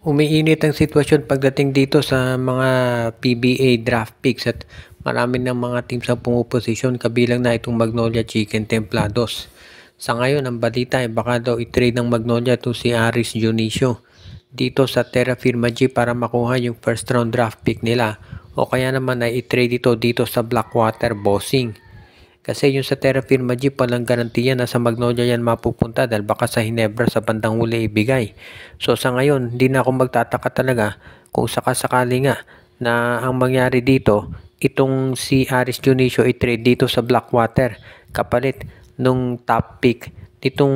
Umiinit ang sitwasyon pagdating dito sa mga PBA draft picks at marami ng mga teams ang pumuposisyon kabilang na itong Magnolia Chicken Templados. Sa ngayon, ang balita ay baka daw i-trade ng Magnolia to si Aris Dionisio dito sa Terra Firma G para makuha yung first round draft pick nila o kaya naman ay i-trade ito dito sa Blackwater Bossing. Kasi yung sa Terra Firma G palang garantiya na sa Magnolia yan mapupunta dahil baka sa Hinebra sa bandang huli ibigay. So sa ngayon, hindi na ako magtataka talaga kung sakasakali nga na ang mangyari dito, itong si Aris Dionisio i-trade dito sa Blackwater kapalit nung top pick nitong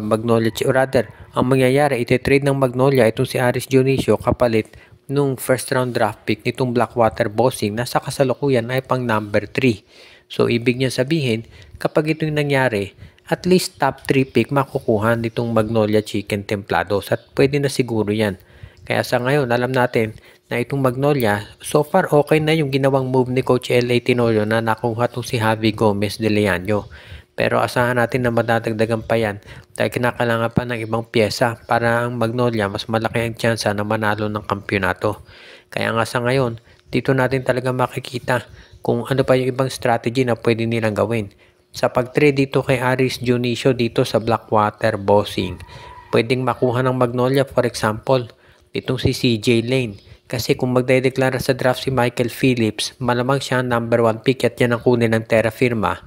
Magnolia or rather, ang mangyayari iti-trade ng Magnolia itong si Aris Dionisio kapalit nung first round draft pick nitong Blackwater Bossing na sa kasalukuyan ay pang number 3. So ibig niya sabihin, kapag ito yung nangyari, at least top 3 pick makukuha nitong Magnolia Chicken Templados at pwede na siguro yan. Kaya sa ngayon, alam natin na itong Magnolia, so far okay na yung ginawang move ni Coach L.A. Tenorio na nakuha itong si Javi Gomez de Leaño. Pero asahan natin na madadagdagan pa yan dahil kinakailangan pa ng ibang pyesa para ang Magnolia mas malaki ang tsansa na manalo ng kampyonato. Kaya nga sa ngayon, dito natin talaga makikita kung ano pa yung ibang strategy na pwede nilang gawin. Sa pag-trade dito kay Aris Dionisio dito sa Blackwater Bossing, pwedeng makuha ng Magnolia for example, itong si CJ Lane. Kasi kung magdedeklara sa draft si Michael Phillips, malamang siya ang number 1 pick at yan ang kunin ng Terra Firma.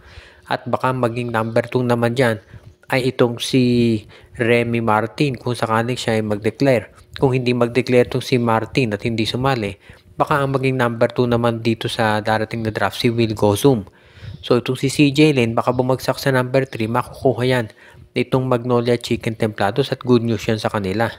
At baka maging number 2 naman dyan ay itong si Remy Martin kung sakaling siya ay mag-declare. Kung hindi mag-declare itong si Martin at hindi sumali, baka ang maging number 2 naman dito sa darating na draft si Will Gozum. So itong si CJ Lane baka bumagsak sa number 3, makukuha yan itong Magnolia Chicken Templados at good news yan sa kanila.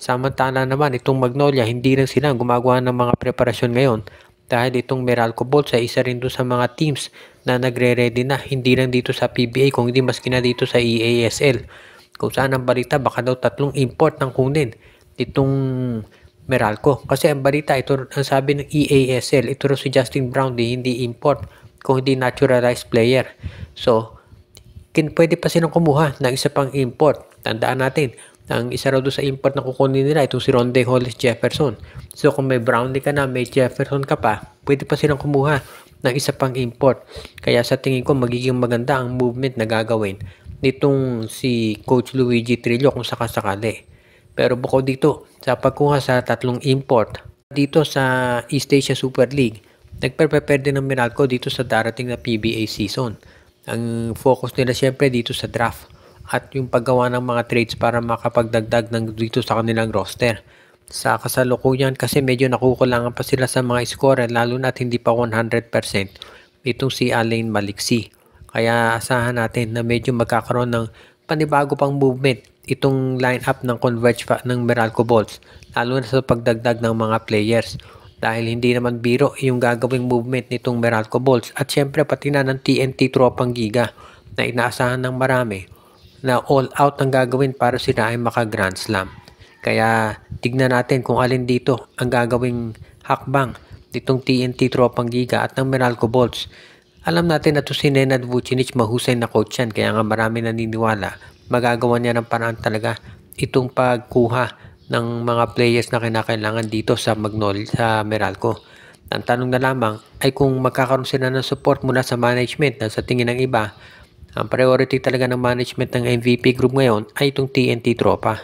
Samantala naman itong Magnolia hindi rin sila gumagawa ng mga preparasyon ngayon dahil itong Meralco Bolts ay isa rin doon sa mga teams na nagre-ready na hindi lang dito sa PBA kung hindi maski na dito sa EASL. Kung saan ang balita baka daw 3 import ng kunin itong Meralco. Kasi ang balita ito ang sabi ng EASL ito si Justin Brown hindi import kung hindi naturalized player. So pwede pa silang kumuha ng isa pang import. Tandaan natin ang isa raw doon sa import na kukunin nila itong si Ronde Hollis Jefferson. So kung may Brownlee ka na, may Jefferson ka pa, pwede pa silang kumuha ng isa pang import. Kaya sa tingin ko magiging maganda ang movement na gagawin nitong si Coach Luigi Trillo kung sakasakali. Pero bukod dito, sa pagkuha sa 3 import dito sa East Asia Super League, nagpe-prepare din ng Meralco dito sa darating na PBA season. Ang focus nila syempre dito sa draft at yung paggawa ng mga trades para makapagdagdag ng dito sa kanilang roster. Sa kasalukuyan kasi medyo nakukulangan pa sila sa mga scorer lalo na at hindi pa 100% itong si Alain Maliksi. Kaya asahan natin na medyo magkakaroon ng panibago pang movement itong lineup ng Converge ng Meralco Bolts lalo na sa pagdagdag ng mga players. Dahil hindi naman biro yung gagawing movement nitong Meralco Bolts at syempre pati na ng TNT Tropang Giga na inaasahan ng marami na all out ang gagawin para sila ay maka Grand Slam. Kaya tignan natin kung alin dito ang gagawing hakbang ditong TNT Tropang Giga at ng Meralco Bolts. Alam natin na to si Nenad Vucinic mahusay na coach yan kaya nga marami naniniwala magagawa niya ng paraan talaga itong pagkuha ng mga players na kinakailangan dito sa Magnolia sa Meralco. Ang tanong na lamang ay kung magkakaroon sila ng support mula sa management na sa tingin ng iba, ang priority talaga ng management ng MVP group ngayon ay itong TNT Tropa.